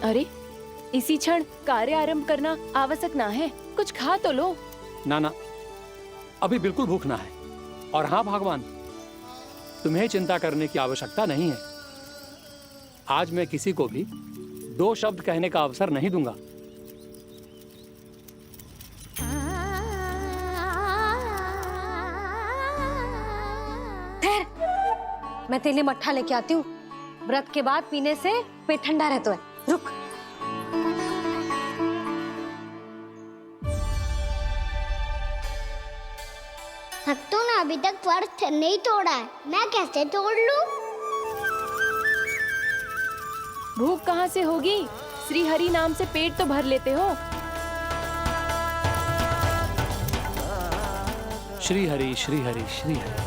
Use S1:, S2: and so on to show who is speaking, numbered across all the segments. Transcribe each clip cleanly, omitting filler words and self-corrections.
S1: अरे, इसी क्षण कार्य आरंभ करना आवश्यक ना है। कुछ खा तो लो।
S2: ना ना, अभी बिल्कुल भूख ना है। और हाँ भगवान, तुम्हें चिंता करने की आवश्यकता नहीं है। आज मैं किसी को भी 2 शब्द कहने का अवसर नहीं दूंगा।
S3: मैं तेरे लिए मट्ठा लेके आती हूँ। व्रत के बाद पीने से पेट ठंडा रहता है। रुक।
S4: भक्तों ने अभी तक व्रत नहीं तोड़ा है, मैं कैसे तोड़ लूं?
S1: भूख कहाँ से होगी? श्री हरि नाम से पेट तो भर लेते हो।
S2: श्री हरि श्री हरि श्री हरि।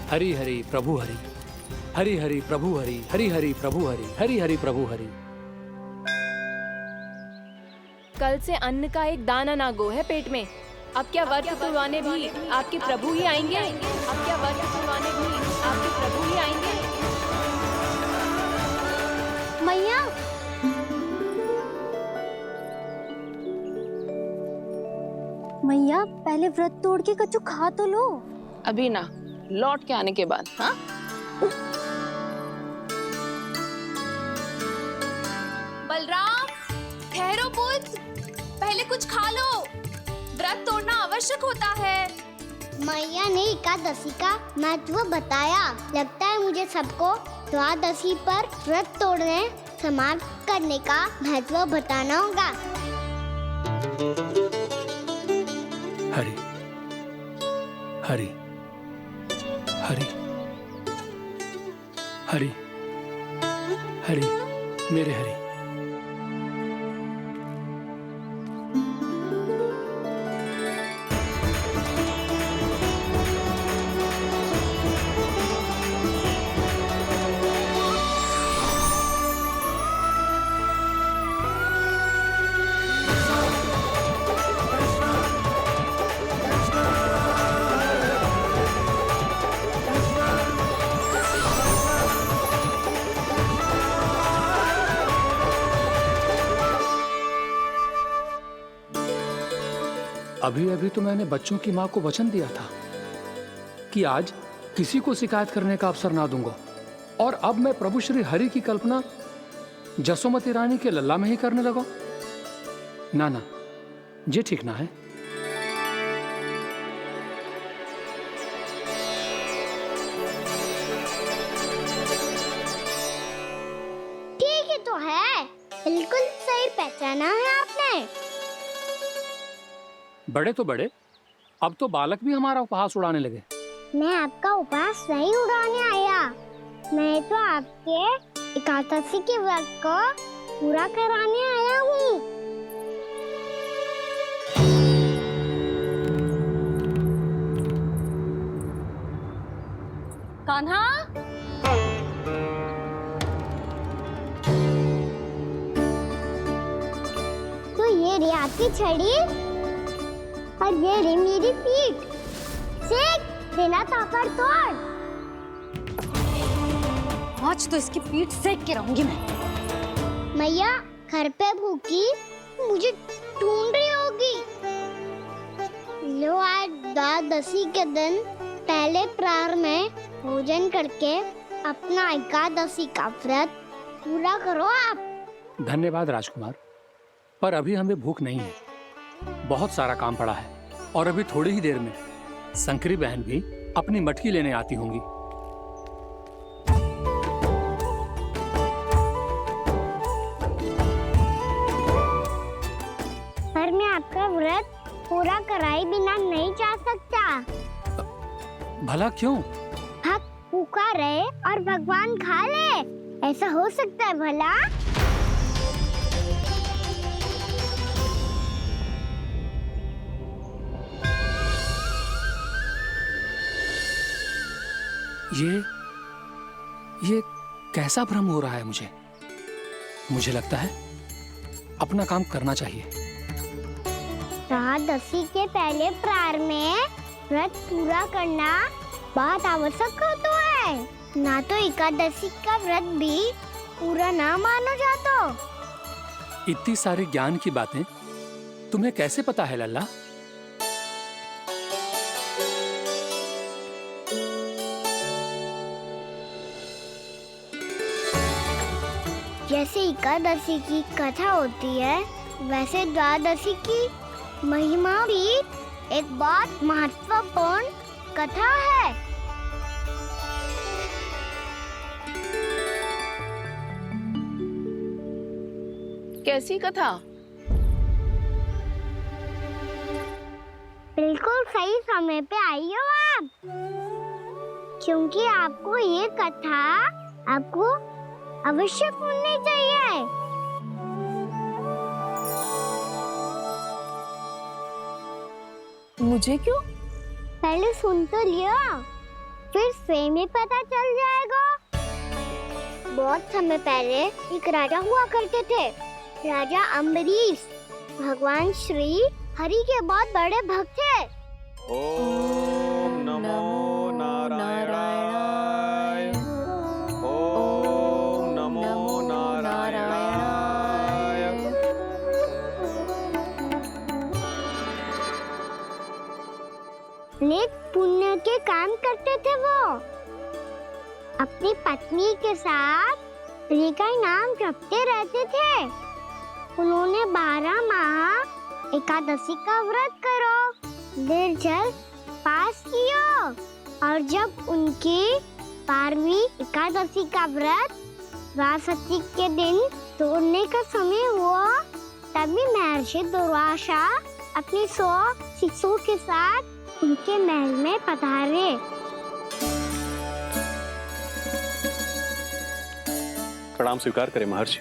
S2: हरि हरि प्रभु हरि, हरि हरि प्रभु हरि, हरि हरि प्रभु हरि, हरि हरि प्रभु हरि।
S1: कल से अन्न का एक दाना ना गो है पेट में। अब क्या व्रत तुड़वाने भी आपके प्रभु ही आएंगे? अब क्या व्रत तुड़वाने भी आपके प्रभु ही आएंगे?
S4: मैया, मैया पहले व्रत तोड़ के कच्चू खा तो लो।
S5: अभी ना, लौट के आने के बाद। हाँ,
S6: बलराम, ठहरो पुत्र, पहले कुछ खा लो। व्रत तोड़ना आवश्यक होता है।
S4: मैया ने एकादशी का महत्व बताया। लगता है मुझे सबको द्वादशी पर व्रत तोड़ने समाप्त करने का महत्व बताना होगा।
S2: हरि हरि हरि हरि हरि, मेरे हरि। अभी अभी तो मैंने बच्चों की मां को वचन दिया था कि आज किसी को शिकायत करने का अवसर ना दूंगा, और अब मैं प्रभु श्री हरि की कल्पना जसोमती रानी के लल्ला में ही करने लगा। ना ना, ये ठीक ना है।
S4: ठीक ही तो है, बिल्कुल सही पहचाना है आपने।
S2: बड़े तो बड़े, अब तो बालक भी हमारा उपहास उड़ाने लगे।
S4: मैं आपका उपवास नहीं उड़ाने आया, मैं तो आपके एकादशी के व्रत को पूरा कराने आया हूँ।
S3: कान्हा,
S4: तो ये रे आपकी छड़ी और ये रे मेरी पीठ। सेक बिना तापर तोड़।
S3: आज तो इसकी पीठ सेक के रहूंगी मैं।
S4: मैया घर पे भूखी मुझे ढूंढ रही होगी। लो, आज द्वादशी के दिन पहले प्रहर में भोजन करके अपना एकादशी का व्रत पूरा करो आप।
S2: धन्यवाद राजकुमार, पर अभी हमें भूख नहीं है। बहुत सारा काम पड़ा है, और अभी थोड़ी ही देर में शंकरी बहन भी अपनी मटकी लेने आती होंगी।
S4: पर मैं आपका व्रत पूरा कराए बिना नहीं जा सकता।
S2: भला क्यों?
S4: भक्त भूखा रहे और भगवान खा ले, ऐसा हो सकता है भला?
S2: ये कैसा भ्रम हो रहा है मुझे? मुझे लगता है अपना काम करना चाहिए।
S4: एकादशी के पहले प्रार में व्रत पूरा करना बहुत आवश्यक होता है, ना तो एकादशी का व्रत भी पूरा ना मानो जातो।
S2: इतनी सारी ज्ञान की बातें तुम्हें कैसे पता है लल्ला?
S4: जैसे एकादशी की कथा होती है, वैसे द्वादशी की महिमा भी एक बहुत महत्वपूर्ण कथा है।
S5: कैसी कथा?
S4: बिल्कुल सही समय पे आई हो आप, क्योंकि आपको ये कथा आपको अवश्य सुननी चाहिए।
S5: मुझे क्यों?
S4: पहले सुन तो लियो, फिर स्वयं ही पता चल जाएगा। बहुत समय पहले एक राजा हुआ करते थे, राजा अम्बरीश। भगवान श्री हरि के बहुत बड़े भक्त थे।
S7: ओम नमो नारायणाय। ओम नमो नारायणाय।
S4: नेक पुण्य के काम करते थे वो। अपनी पत्नी के साथ हरि का नाम जपते रहते थे। उन्होंने 12 माह एकादशी का व्रत करो निर्जल पास किया, और जब उनकी 12वीं एकादशी का व्रत द्वादशी के दिन तोड़ने का समय हुआ, तभी महर्षि दुर्वासा अपनी 100 शिष्यों के साथ उनके महल में पधारे।
S7: प्रणाम स्वीकार करें महर्षि।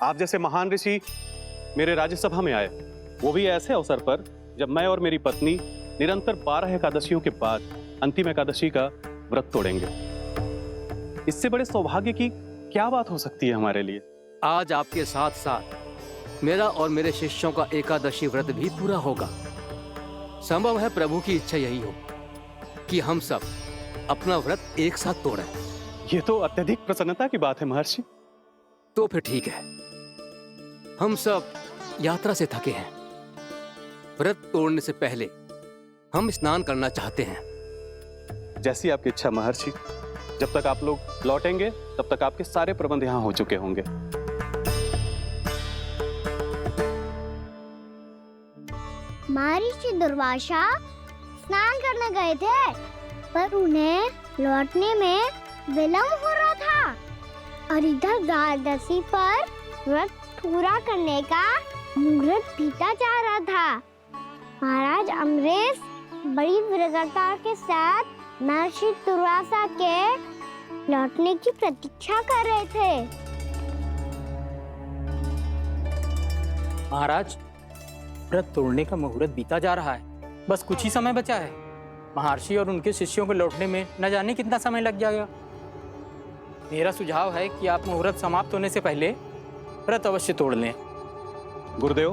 S7: आप जैसे महान ऋषि मेरे राज्यसभा में आए, वो भी ऐसे अवसर पर जब मैं और मेरी पत्नी निरंतर 12 एकादशियों के बाद अंतिम एकादशी का व्रत तोड़ेंगे। इससे बड़े सौभाग्य की क्या बात हो सकती है हमारे लिए?
S8: आज आपके साथ साथ मेरा और मेरे शिष्यों का एकादशी व्रत भी पूरा होगा। संभव है प्रभु की इच्छा यही हो कि हम सब अपना व्रत एक साथ तोड़ें।
S7: ये तो अत्यधिक प्रसन्नता की बात है महर्षि।
S8: तो फिर ठीक है, हम सब यात्रा से थके हैं। व्रत तोड़ने से पहले हम स्नान करना चाहते हैं।
S7: जैसी आपकी इच्छा महर्षि। जब तक आप लोग लौटेंगे तब तक आपके सारे प्रबंध यहाँ हो चुके होंगे।
S4: महर्षि दुर्वासा स्नान करने गए थे, पर उन्हें लौटने में विलंब हो रहा था, और इधर द्वादशी पर व्रत पूरा करने का मुहूर्त बीता जा रहा था। महाराज अम्बरीश बड़ी विरगता के साथ महर्षि दुर्वासा के लौटने की प्रतीक्षा कर रहे थे।
S9: महाराज, व्रत तोड़ने का मुहूर्त बीता जा रहा है। बस कुछ ही समय बचा है। महर्षि और उनके शिष्यों को लौटने में न जाने कितना समय लग जाएगा। मेरा सुझाव है कि आप मुहूर्त समाप्त होने से पहले व्रत अवश्य तोड़ लें।
S7: गुरुदेव,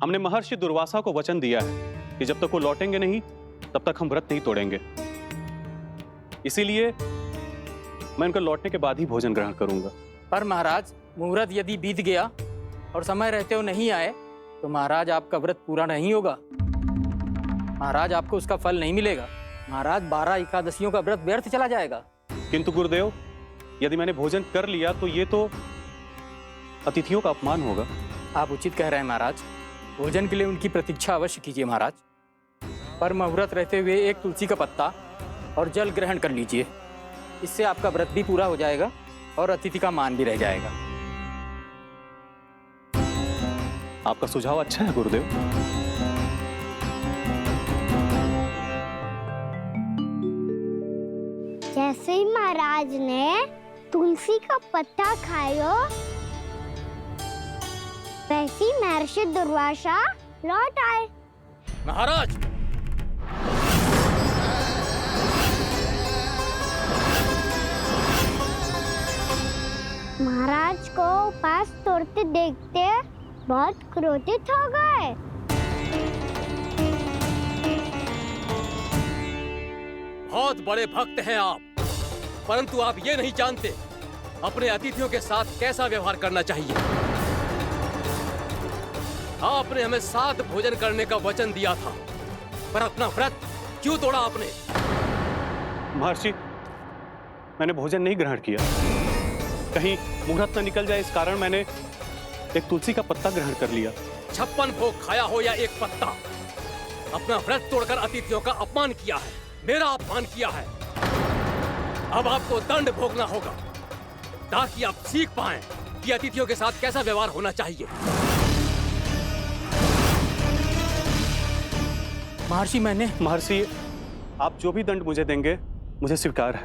S7: हमने महर्षि दुर्वासा को वचन दिया है कि जब तक वो लौटेंगे नहीं तब तक हम व्रत नहीं तोड़ेंगे। इसीलिए मैं उनका लौटने के बाद ही भोजन ग्रहण करूंगा।
S9: पर महाराज, मुहूर्त यदि बीत गया और समय रहते हो नहीं आए तो महाराज आपका व्रत पूरा नहीं होगा। महाराज, आपको उसका फल नहीं मिलेगा। महाराज, 12 एकादशियों का व्रत व्यर्थ चला जाएगा।
S7: किंतु गुरुदेव, यदि मैंने भोजन कर लिया तो ये तो अतिथियों का अपमान होगा।
S9: आप उचित कह रहे हैं महाराज। भोजन के लिए उनकी प्रतीक्षा अवश्य कीजिए महाराज। पर मुहूर्त रहते हुए एक तुलसी का पत्ता और जल ग्रहण कर लीजिए। इससे आपका व्रत भी पूरा हो जाएगा और अतिथि का मान भी रह जाएगा।
S7: आपका सुझाव अच्छा है गुरुदेव।
S4: जैसे ही महाराज ने तुलसी का पत्ता खाया, वैसे ही महर्षि दुर्वासा लौट आए।
S9: महाराज,
S4: महाराज को उपवास तोड़ते देखते बहुत क्रोधित हो गए।
S8: बहुत बड़े भक्त हैं आप, परंतु आप ये नहीं जानते अपने अतिथियों के साथ कैसा व्यवहार करना चाहिए। आपने हमें 7 भोजन करने का वचन दिया था, पर अपना व्रत क्यों तोड़ा आपने?
S7: महर्षि, मैंने भोजन नहीं ग्रहण किया। कहीं मुहूर्त न निकल जाए इस कारण मैंने एक तुलसी का पत्ता ग्रहण कर लिया।
S8: 56 भोग खाया हो या एक पत्ता, अपना व्रत तोड़कर अतिथियों का अपमान किया है, मेरा अपमान किया है। अब आपको दंड भोगना होगा ताकि आप सीख पाएं कि अतिथियों के साथ कैसा व्यवहार होना चाहिए।
S7: महर्षि, आप जो भी दंड मुझे देंगे मुझे स्वीकार है,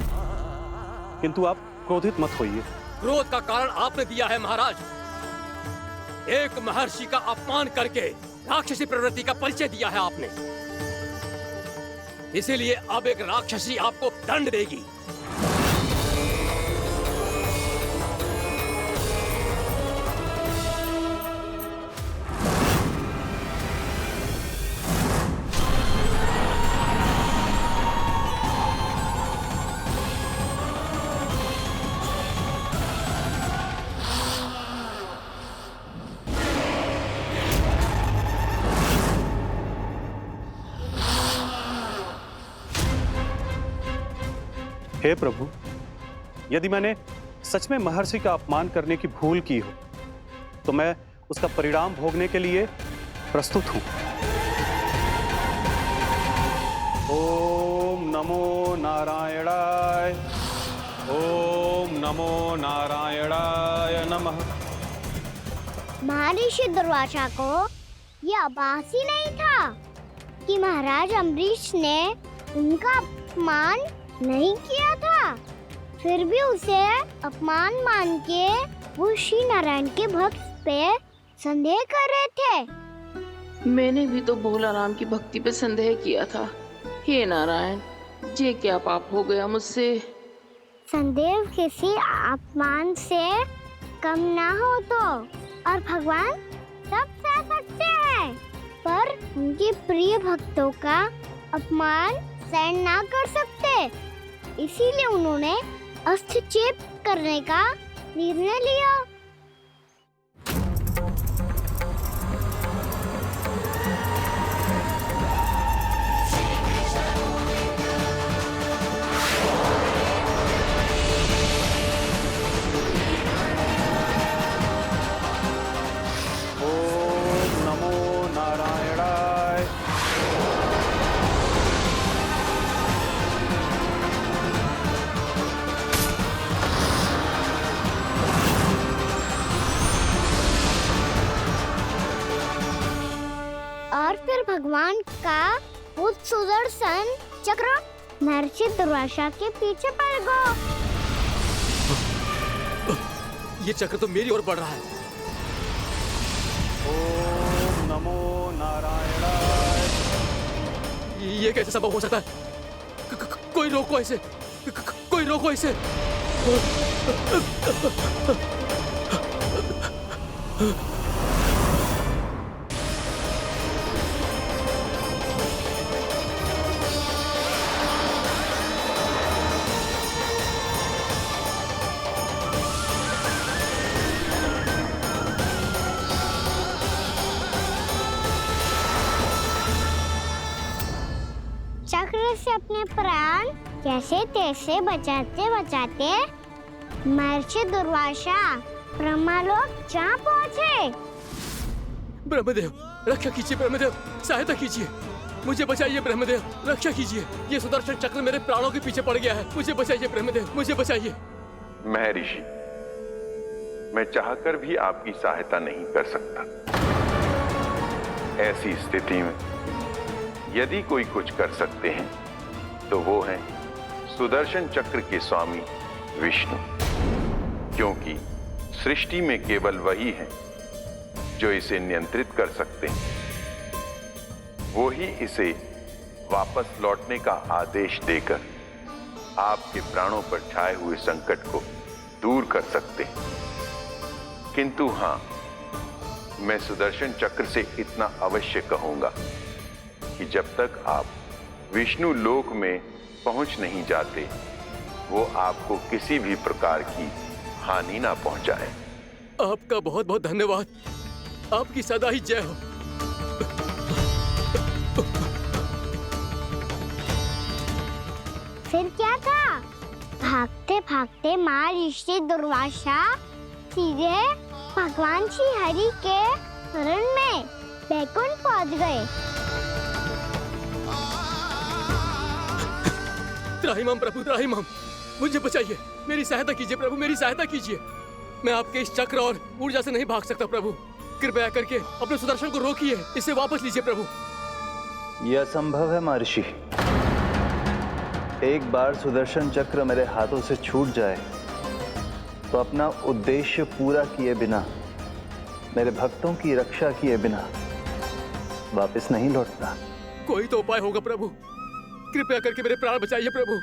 S7: किंतु आप क्रोधित मत होइए।
S8: क्रोध का कारण आपने दिया है महाराज। एक महर्षि का अपमान करके राक्षसी प्रवृत्ति का परिचय दिया है आपने, इसीलिए अब एक राक्षसी आपको दंड देगी।
S7: हे प्रभु, यदि मैंने सच में महर्षि का अपमान करने की भूल की हो तो मैं उसका परिणाम भोगने के लिए प्रस्तुत हूं। ओम नमो नारायणाय, ओम नमो नारायणाय नमः।
S4: महर्षि दुर्वासा को यह आभास ही नहीं था कि महाराज अम्बरीश ने उनका अपमान नहीं किया था, फिर भी उसे अपमान मान के वो श्री नारायण के भक्त पे संदेह कर रहे थे।
S5: मैंने भी तो भोला राम की भक्ति पे संदेह किया था। हे नारायण, ये क्या पाप हो गया मुझसे?
S4: संदेह किसी अपमान से कम ना हो तो, और भगवान सब सह सकते हैं, पर उनके प्रिय भक्तों का अपमान सहन ना कर सकते, इसीलिए उन्होंने हस्तक्षेप करने का निर्णय लिया।
S7: ओम नमो नारायणाय।
S4: और फिर भगवान का वो सुदर्शन चक्र महर्षि दुर्वासा के पीछे पड़ गया।
S8: ये चक्र तो मेरी ओर बढ़ रहा है।
S7: ओम नमो नारायणाय।
S8: ये कैसे संभव हो सकता है? कोई रोको इसे, कोई रोको इसे।
S4: चक्र से अपने प्राण जैसे तैसे बचाते बचाते महर्षि दुर्वासा ब्रह्मलोक जा पहुंचे।
S8: ब्रह्मदेव, रक्षा कीजिए ब्रह्मदेव, सहायता कीजिए, मुझे बचाइए ब्रह्मदेव, रक्षा कीजिए। ये सुदर्शन चक्र मेरे प्राणों के पीछे पड़ गया है, मुझे बचाइए ब्रह्मदेव, मुझे बचाइए।
S10: महर्षि, मैं चाहकर भी आपकी सहायता नहीं कर सकता। ऐसी स्थिति में यदि कोई कुछ कर सकते हैं तो वो हैं सुदर्शन चक्र के स्वामी विष्णु, क्योंकि सृष्टि में केवल वही हैं जो इसे नियंत्रित कर सकते हैं। वो ही इसे वापस लौटने का आदेश देकर आपके प्राणों पर छाए हुए संकट को दूर कर सकते हैं। किंतु हाँ, मैं सुदर्शन चक्र से इतना अवश्य कहूंगा कि जब तक आप विष्णु लोक में पहुंच नहीं जाते, वो आपको किसी भी प्रकार की हानि ना पहुंचाए।
S8: आपका बहुत बहुत धन्यवाद। आपकी सदा ही जय हो।
S4: फिर क्या था? भागते भागते महर्षि दुर्वासा सीधे भगवान श्री हरि के शरण में बैकुंठ पहुंच गए।
S8: त्राहिमाम प्रभु, त्राहिमाम, मुझे बचाइए, मेरी सहायता कीजिए प्रभु, मेरी सहायता कीजिए। मैं आपके इस चक्र और ऊर्जा से नहीं भाग सकता प्रभु। कृपया करके अपने सुदर्शन को रोकिए, इसे वापस लीजिए प्रभु।
S11: यह असंभव है महर्षि। एक बार सुदर्शन चक्र मेरे हाथों से छूट जाए तो अपना उद्देश्य पूरा किए बिना, मेरे भक्तों की रक्षा किए बिना वापस नहीं लौटता।
S8: कोई तो उपाय होगा प्रभु, कृपया करके मेरे प्राण बचाइए प्रभु।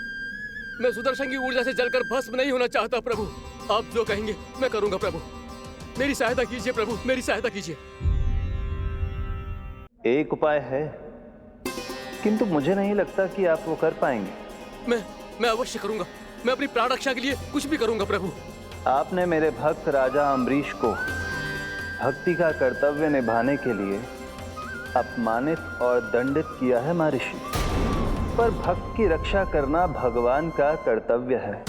S8: मैं सुदर्शन की ऊर्जा से जलकर भस्म नहीं होना चाहता प्रभु। आप जो कहेंगे मैं करूंगा प्रभु। मेरी सहायता कीजिए प्रभु, मेरी सहायता कीजिए।
S11: एक उपाय है, किंतु मुझे नहीं लगता कि आप वो कर पाएंगे।
S8: मैं अवश्य करूंगा। मैं अपनी प्राण रक्षा के लिए कुछ भी करूंगा प्रभु।
S11: आपने मेरे भक्त राजा अम्बरीश को भक्ति का कर्तव्य निभाने के लिए अपमानित और दंडित किया है महर्षि, पर भक्त की रक्षा करना भगवान का कर्तव्य है।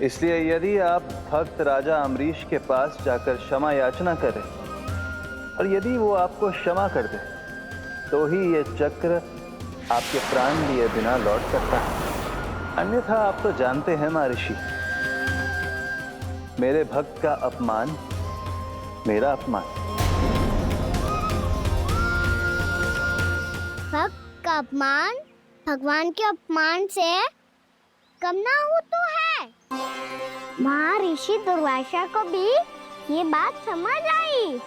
S11: इसलिए यदि आप भक्त राजा अम्बरीश के पास जाकर क्षमा याचना करें और यदि वो आपको क्षमा कर दे, तो ही ये चक्र आपके प्राण लिए बिना लौट सकता है। अन्यथा आप तो जानते हैं महर्षि, मेरे भक्त का अपमान मेरा अपमान।
S4: भक्त का अपमान भगवान के अपमान से कम ना हो तो है। महर्षि दुर्वासा को भी ये बात समझ आई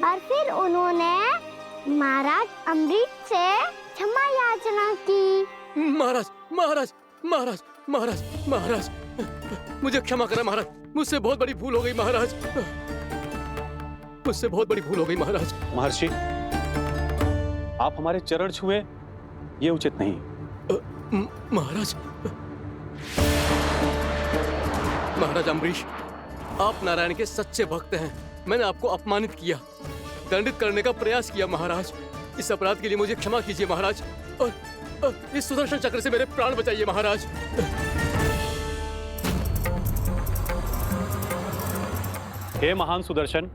S4: और फिर उन्होंने महाराज अम्बरीश से क्षमा याचना की।
S8: महाराज महाराज महाराज महाराज महाराज, मुझे क्षमा करें महाराज, मुझसे बहुत बड़ी भूल हो गई महाराज, मुझसे बहुत बड़ी भूल हो गई महाराज।
S7: महर्षि, आप हमारे चरण छुए ये उचित नहीं।
S8: महाराज, महाराज अम्बरीश, आप नारायण के सच्चे भक्त हैं। मैंने आपको अपमानित किया, दंडित करने का प्रयास किया महाराज। इस अपराध के लिए मुझे क्षमा कीजिए महाराज, और इस सुदर्शन चक्र से मेरे प्राण बचाइए महाराज।
S7: हे महान सुदर्शन,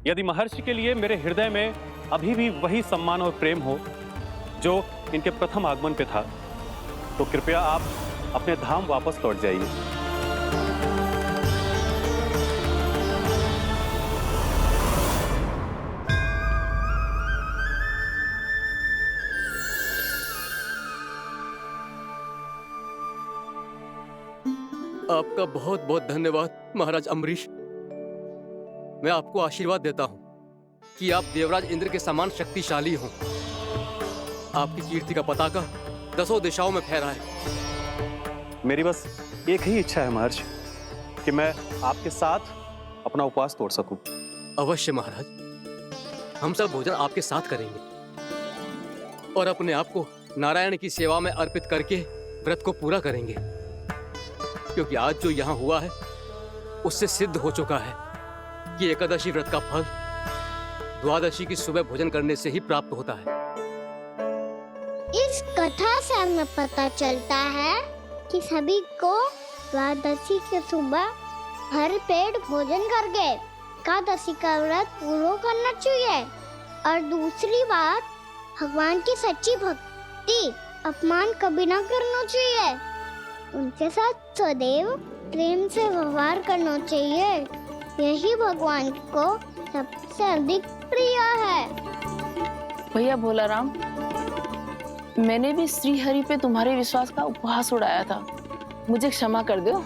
S7: यदि महर्षि के लिए मेरे हृदय में अभी भी वही सम्मान और प्रेम हो जो इनके प्रथम आगमन पे था, तो कृपया आप अपने धाम वापस लौट जाइए।
S8: आपका बहुत बहुत धन्यवाद महाराज अम्बरीश। मैं आपको आशीर्वाद देता हूं कि आप देवराज इंद्र के समान शक्तिशाली हों। आपकी कीर्ति का पताका 10 दिशाओं में फहराए।
S7: मेरी बस एक ही इच्छा है महर्षि, कि मैं आपके साथ अपना उपवास तोड़ सकूं।
S8: अवश्य महाराज, हम सब भोजन आपके साथ करेंगे और अपने आप को नारायण की सेवा में अर्पित करके व्रत को पूरा करेंगे, क्योंकि आज जो यहाँ हुआ है उससे सिद्ध हो चुका है कि एकादशी व्रत का फल द्वादशी की सुबह भोजन करने से ही प्राप्त होता है।
S4: इस कथा से हमें पता चलता है कि सभी को द्वादशी के सुबह भर पेट भोजन करके एकादशी का व्रत पूरा करना चाहिए। और दूसरी बात, भगवान की सच्ची भक्ति अपमान कभी ना करना चाहिए। उनके साथ सदैव प्रेम से व्यवहार करना चाहिए। यही भगवान को सबसे अधिक प्रिय है।
S12: भैया भोलाराम, मैंने भी श्री हरि पे तुम्हारे विश्वास का उपहास उड़ाया था, मुझे क्षमा कर दो।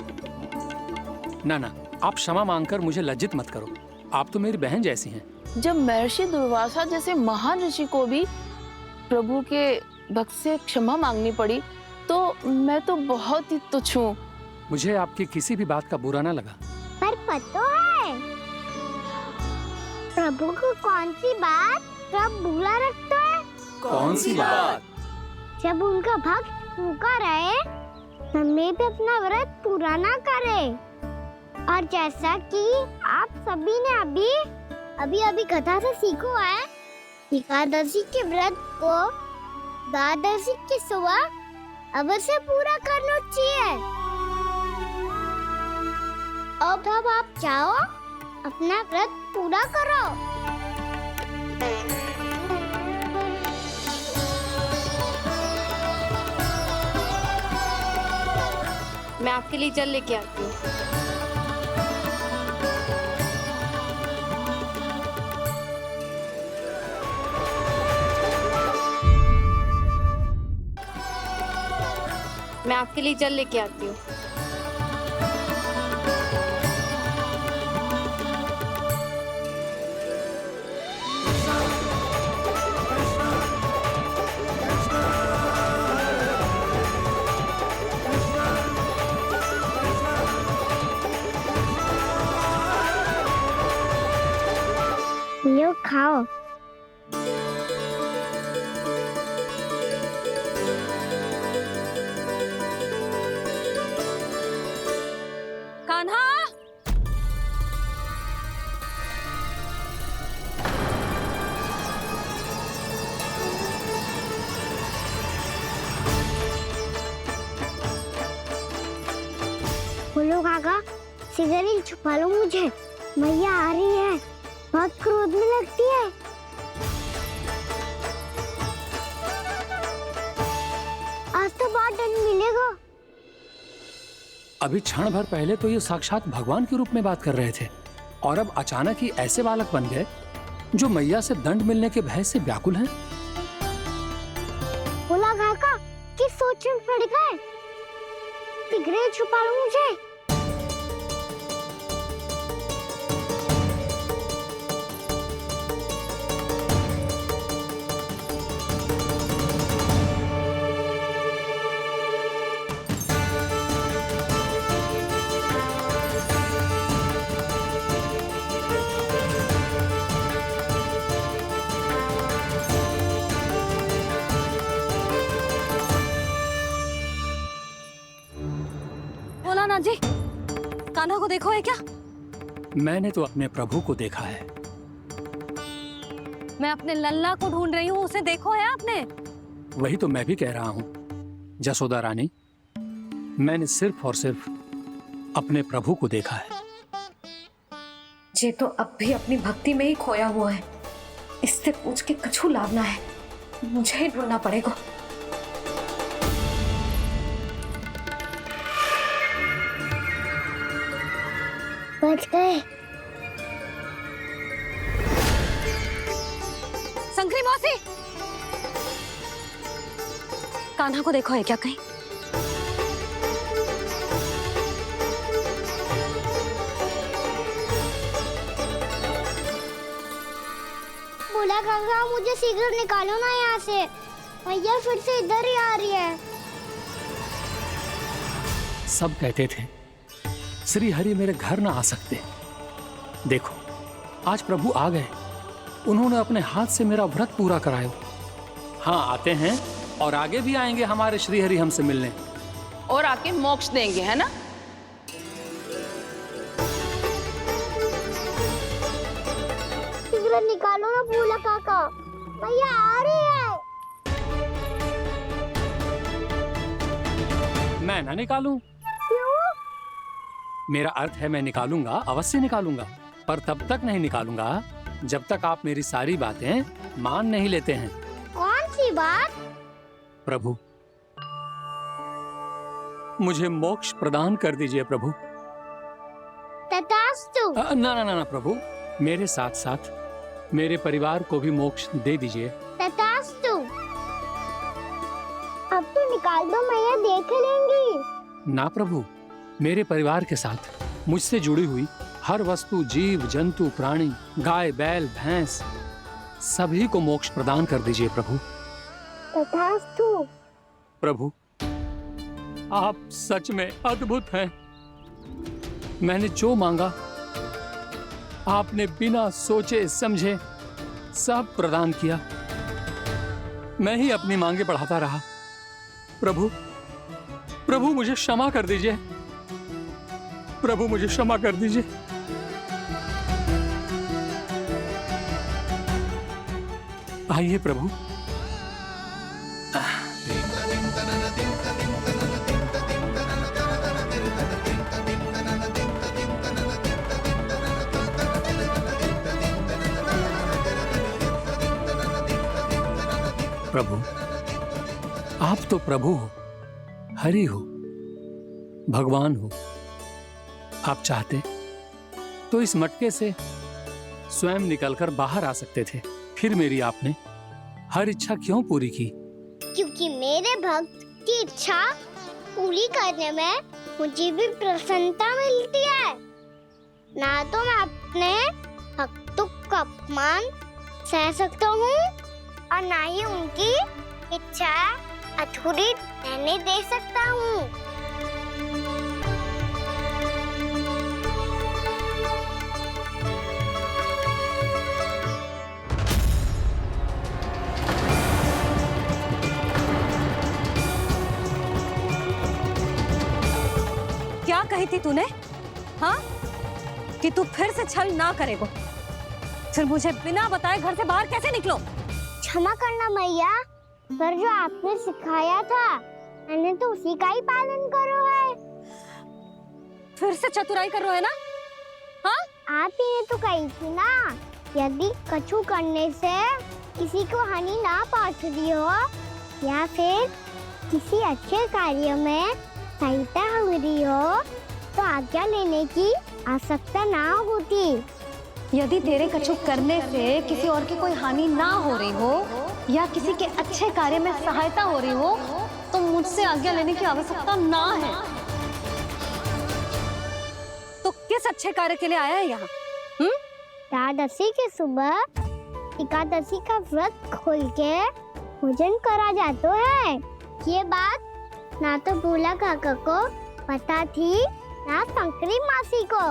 S2: ना ना, आप क्षमा मांगकर मुझे लज्जित मत करो, आप तो मेरी बहन जैसी हैं।
S12: जब महर्षि दुर्वासा जैसे महान ऋषि को भी प्रभु के भक्त से क्षमा मांगनी पड़ी, तो मैं तो बहुत ही तुच्छ हूँ।
S2: मुझे आपकी किसी भी बात का बुरा ना लगा।
S4: पर पता है, प्रभु को कौन सी बात सब भूला रखता है?
S8: कौन सी बात?
S4: जब उनका भक्त भूखा रहे, समय पे अपना व्रत पूरा ना करे। और जैसा कि आप सभी ने अभी कथा से सीखो है, एकादशी के व्रत को द्वादशी के सुबह अवश्य पूरा करना चाहिए। अब आप जाओ, अपना व्रत पूरा करो।
S3: मैं आपके लिए जल लेके आती हूँ। मैं आपके लिए जल लेके आती हूँ।
S4: यो खाओ।
S3: कान्हा,
S4: बोलो काका, सिगरेट छुपा लो मुझे, मैया आ रही है, बहुत क्रोध में लगती है। आज तो बहुत दंड मिलेगा।
S2: अभी क्षण भर पहले तो ये साक्षात भगवान के रूप में बात कर रहे थे, और अब अचानक ही ऐसे बालक बन गए जो मैया से दंड मिलने के भय से व्याकुल हैं।
S4: बोला काका, किस सोच में पड़ गए? सिगरेट छुपा लो मुझे।
S3: भोलानाथ जी, कान्हा को देखो है क्या?
S2: मैंने तो अपने प्रभु को देखा है।
S3: मैं अपने लल्ला को ढूंढ रही हूँ, उसे देखो है आपने?
S2: वही तो मैं भी कह रहा हूँ जसोदा रानी, मैंने सिर्फ और सिर्फ अपने प्रभु को देखा है।
S3: ये तो अब भी अपनी भक्ति में ही खोया हुआ है, इससे पूछ के कछु लाभ ना है, मुझे ही ढूंढना पड़ेगा।
S4: बच गए।
S3: संकरी मौसी, कान्हा को देखो है क्या कहीं?
S4: बोला काका, मुझे शीघ्र निकालो ना यहाँ से, मैया फिर से इधर ही आ रही है।
S2: सब कहते थे श्री हरि मेरे घर ना आ सकते। देखो आज प्रभु आ गए, उन्होंने अपने हाथ से मेरा व्रत पूरा कराया। हाँ, आते हैं और आगे भी आएंगे हमारे श्री हरि हमसे मिलने,
S12: और आके मोक्ष देंगे, है ना?
S4: शीघ्र निकालो ना बोला काका, मैया आ रही है।
S2: मैं ना निकालूं? मेरा अर्थ है मैं निकालूंगा, अवश्य निकालूंगा, पर तब तक नहीं निकालूंगा जब तक आप मेरी सारी बातें मान नहीं लेते हैं।
S4: कौन सी बात?
S2: प्रभु, मुझे मोक्ष प्रदान कर दीजिए प्रभु।
S4: तथास्तु।
S2: ना ना ना ना प्रभु, मेरे साथ साथ मेरे परिवार को भी मोक्ष दे दीजिए।
S4: तथास्तु। अब तो निकाल दो, मैया देख लेंगी।
S2: ना प्रभु, मेरे परिवार के साथ मुझसे जुड़ी हुई हर वस्तु, जीव जंतु, प्राणी, गाय बैल भैंस, सभी को मोक्ष प्रदान कर दीजिए प्रभु।
S4: तथास्तु।
S2: प्रभु, आप सच में अद्भुत हैं। मैंने जो मांगा आपने बिना सोचे समझे सब प्रदान किया। मैं ही अपनी मांगे बढ़ाता रहा। प्रभु, प्रभु मुझे क्षमा कर दीजिए। प्रभु मुझे क्षमा कर दीजिए। आइए प्रभु। प्रभु, आप तो प्रभु हो, हरि हो, भगवान हो। आप चाहते तो इस मटके से स्वयं निकलकर बाहर आ सकते थे, फिर मेरी आपने हर इच्छा क्यों पूरी की?
S4: क्योंकि मेरे भक्त की इच्छा पूरी करने में मुझे भी प्रसन्नता मिलती है। ना तो मैं अपने भक्तों का अपमान सह सकता हूँ और ना ही उनकी इच्छा अधूरी रहने दे सकता हूँ।
S3: क्या कही थी तूने? हाँ, कि तू फिर से छल ना करेगा। फिर मुझे बिना बताए घर से बाहर कैसे निकलो?
S4: क्षमा करना मैया, पर जो आपने सिखाया था मैंने तो उसी का ही पालन करो है।
S3: फिर से चतुराई कर रहे हो है ना? हाँ,
S4: आप ही ने तो कही थी ना, यदि कछु करने से किसी को हानि ना पहुंच रही हो या फिर किसी अच्छे कार्य में सहायता हो रही हो तो आज्ञा लेने की आवश्यकता ना होती।
S3: यदि तेरे कछु करने से किसी और की कोई हानि ना हो रही हो या किसी के अच्छे कार्य में सहायता हो रही हो तो मुझसे आज्ञा लेने की आवश्यकता ना है। तो किस अच्छे कार्य के लिए आया है यहाँ?
S4: द्वादशी के सुबह एकादशी का व्रत खोल के भोजन करा जाता है। ये बात ना तो भोला काका को पता थी, ना शंकरी मासी को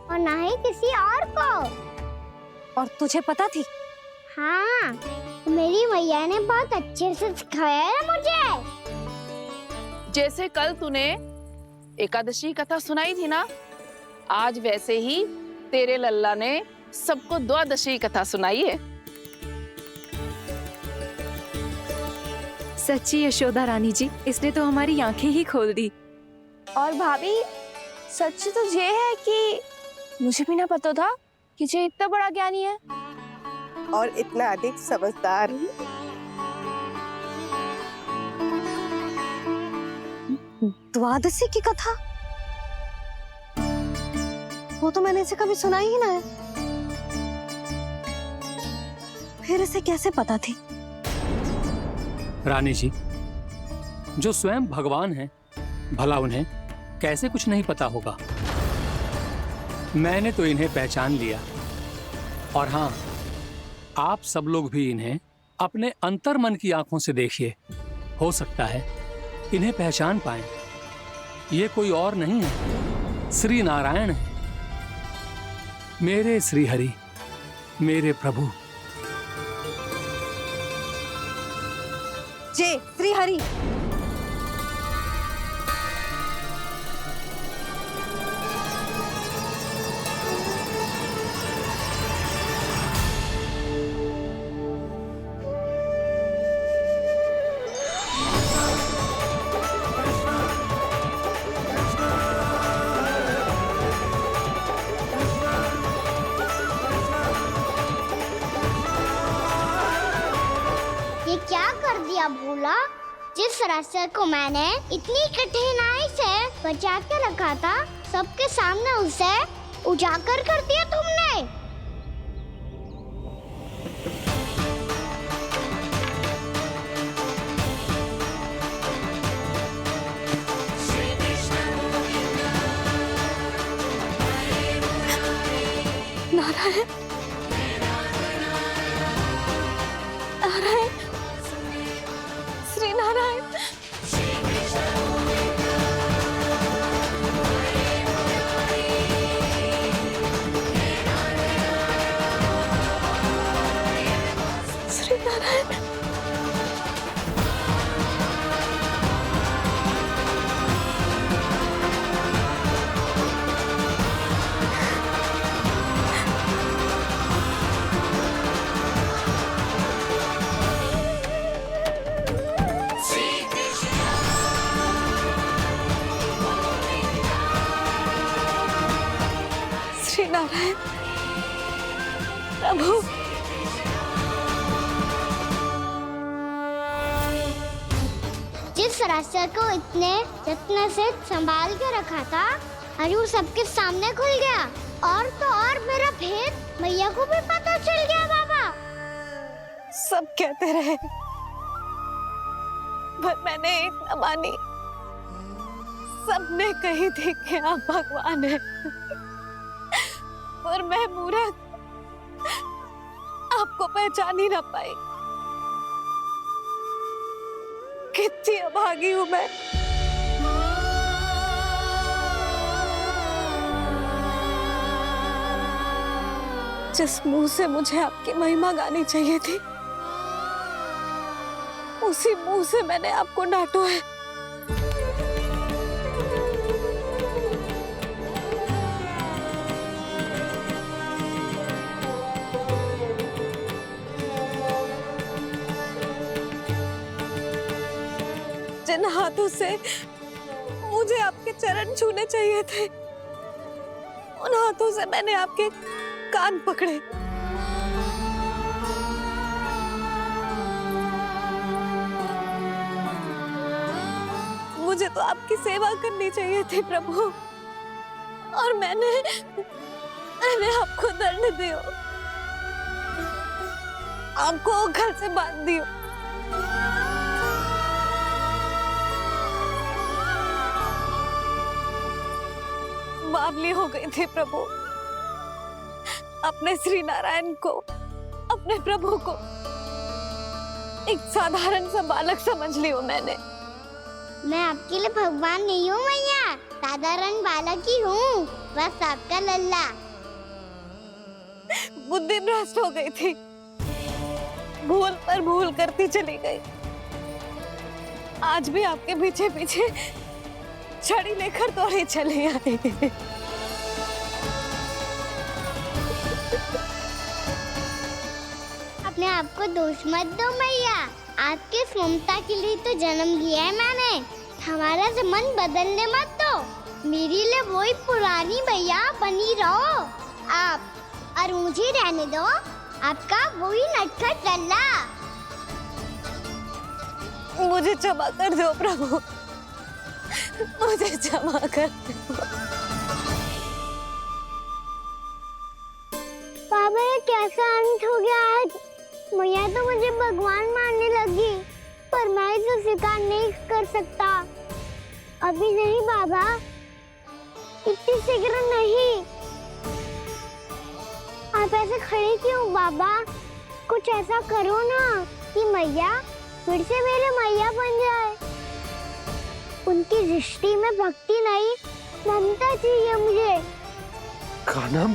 S4: और ना ही किसी और को।
S3: और तुझे पता थी?
S4: हाँ, मेरी मैया ने बहुत अच्छे से सिखाया है मुझे।
S12: जैसे कल तूने एकादशी कथा सुनाई थी ना, आज वैसे ही तेरे लल्ला ने सबको द्वादशी कथा सुनाई है।
S1: सच्ची यशोदा रानी जी, इसने तो हमारी आंखें ही खोल दी।
S6: और भाभी, सच तो ये है कि मुझे भी ना पता था कि ये इतना बड़ा ज्ञानी है
S13: और इतना अधिक समझदार।
S3: द्वादशी की कथा? वो तो मैंने इसे कभी सुना ही ना है। फिर इसे कैसे पता थी?
S2: रानी जी, जो स्वयं भगवान हैं, भला उन्हें कैसे कुछ नहीं पता होगा? मैंने तो इन्हें पहचान लिया। और हाँ, आप सब लोग भी इन्हें अपने अंतर मन की आंखों से देखिए, हो सकता है इन्हें पहचान पाएं। ये कोई और नहीं है, श्री नारायण है, मेरे श्री हरि, मेरे प्रभु।
S3: जय श्री हरि।
S4: ये क्या कर दिया भोला? जिस रास्ते को मैंने इतनी कठिनाई से बचा के रखा था, सबके सामने उसे उजागर कर दिया तुमने।
S3: नारायण, नारायण, श्री नारायण। प्रभु।
S4: जिस रास्ते को इतने यत्न से संभाल के रखा था, आज वो सबके सामने खुल गया। और तो और मेरा भेद मैया को भी पता चल गया बाबा।
S3: सब कहते रहे पर मैंने एक न मानी। सबने कही थी कि आप भगवान हैं, पर मैं मूर्ख आपको पहचान ही ना पाई। कितनी अभागी हूँ मैं। जिस मुंह से मुझे आपकी महिमा गानी चाहिए थी, उसी मुंह से मैंने आपको डांटो है। जिन हाथों से मुझे आपके चरण छूने चाहिए थे, उन हाथों से मैंने आपके कान पकड़े। मुझे तो आपकी सेवा करनी चाहिए थी प्रभु, और मैंने आपको दंड दियो, आपको घर से बांध दियो। बावली हो गई थी प्रभु। अपने श्री नारायण को, अपने प्रभु को एक साधारण सा बालक समझ लियो मैंने।
S4: मैं आपके लिए भगवान नहीं हूँ मैया, साधारण बालक ही हूँ, बस आपका लल्ला।
S3: बुद्धि भ्रष्ट हो गई थी, भूल पर भूल करती चली गई। आज भी आपके पीछे पीछे छड़ी लेकर दौड़े चले आए।
S4: अपने आप को दोष मत दो मैया, आपके ममता के लिए तो जन्म लिया है मैंने। हमारा से मन बदलने मत दो। मेरे लिए वही पुरानी मैया बनी रहो आप, और मुझे रहने दो आपका वही नटखट लल्ला।
S3: मुझे क्षमा कर दो प्रभु, मुझे क्षमा कर दो।
S4: बाबा ये कैसा अंत हो गया आज? मैया तो मुझे भगवान मानने लगी, पर मैं इसे स्वीकार नहीं कर सकता। अभी नहीं बाबा, इतनी शीघ्र नहीं। आप ऐसे खड़े क्यों बाबा? कुछ ऐसा करो ना कि मैया फिर से मेरे मैया बन जाए। उनकी दृष्टि में भक्ति नहीं, ममता चाहिए मुझे।
S14: कान्हा,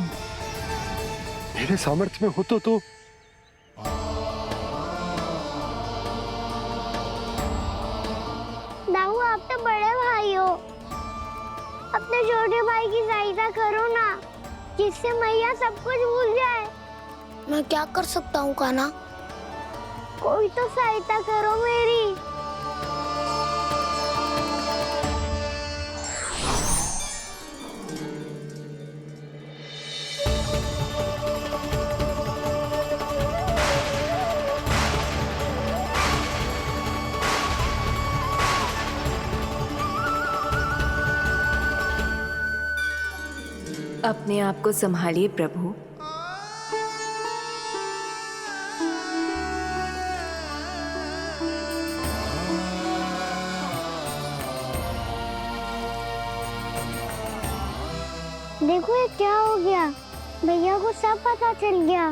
S14: मेरे सामर्थ्य में हो तो
S4: दाऊ, आप तो बड़े भाई हो, अपने छोटे भाई की सहायता करो ना, जिससे मैया सब कुछ भूल जाए।
S15: मैं क्या कर सकता हूँ कान्हा?
S4: कोई तो सहायता करो मेरी।
S1: अपने आप को संभालिए प्रभु।
S4: देखो ये क्या हो गया, भैया को सब पता चल गया।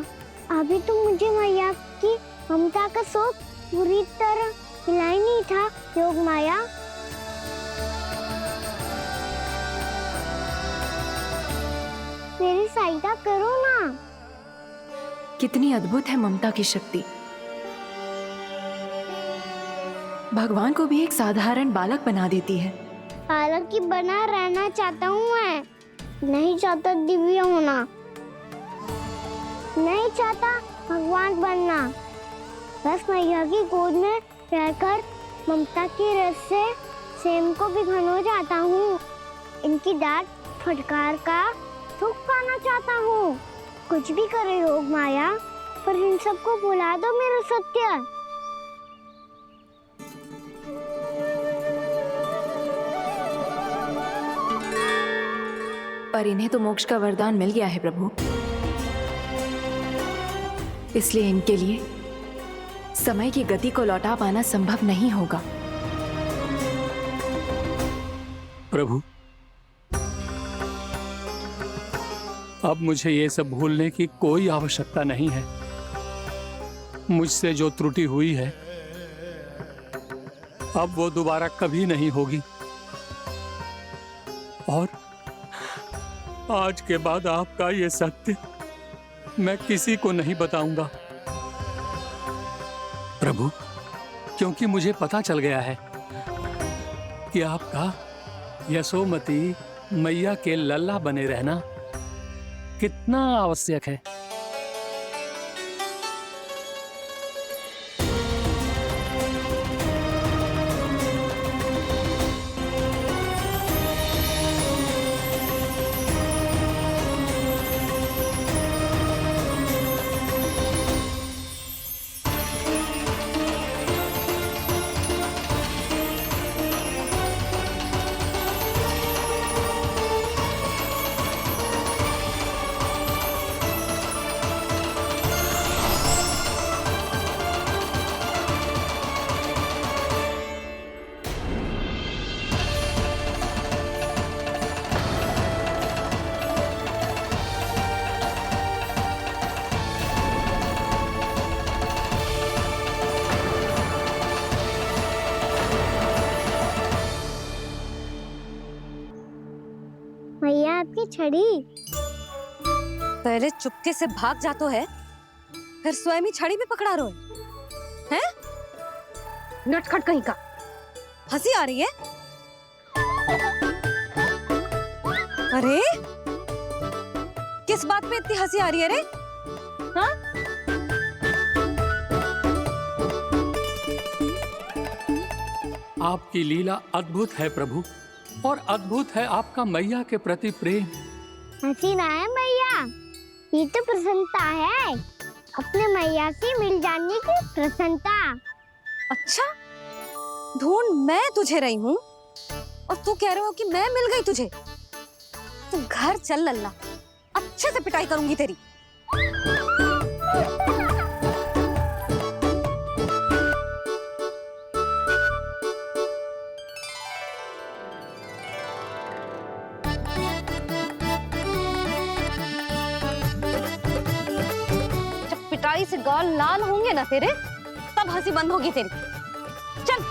S4: अभी तो मुझे मैया की ममता का शौक पूरी तरह मिला ही नहीं था। योग माया, मेरी सहायता करो ना।
S1: कितनी अद्भुत है ममता की शक्ति। भगवान को भी एक साधारण बालक बना देती है।
S4: बालक की बना रहना चाहता हूँ मैं, नहीं चाहता दिव्य होना, नहीं चाहता भगवान बनना। बस मैया की गोद में रहकर ममता की रस से सेम को भी घनो चाहता हूँ। इनकी डांट फटकार का सुख पाना चाहता हूँ। कुछ भी करे योग माया, पर इन सबको भुला दो मेरा सत्य।
S6: पर इन्हें तो मोक्ष का वरदान मिल गया है प्रभु, इसलिए इनके लिए समय की गति को लौटा पाना संभव नहीं होगा।
S2: प्रभु, अब मुझे ये सब भूलने की कोई आवश्यकता नहीं है। मुझसे जो त्रुटि हुई है अब वो दोबारा कभी नहीं होगी, और आज के बाद आपका ये सत्य मैं किसी को नहीं बताऊंगा प्रभु, क्योंकि मुझे पता चल गया है कि आपका यशोमती मैया के लल्ला बने रहना कितना आवश्यक है।
S4: मैया आपकी छड़ी।
S3: पहले चुपके से भाग जातो है, फिर स्वयं ही छड़ी भी पकड़ा रो है? नटखट कहीं का। हंसी आ रही है? अरे किस बात पे इतनी हंसी आ रही है रे? हाँ?
S2: आपकी लीला अद्भुत है प्रभु, और अद्भुत है आपका मैया के प्रति प्रेम।
S4: हंसी ना है मैया, ये तो प्रसन्नता है, अपने मैया से मिल जाने की प्रसन्नता।
S3: अच्छा, ढूंढ मैं तुझे रही हूँ और तू कह रहे हो कि मैं मिल गई तुझे। तू घर चल लल्ला, अच्छे से पिटाई करूंगी तेरी। पिटाई से गाल लाल होंगे ना तेरे, तब हंसी बंद होगी तेरी। चल।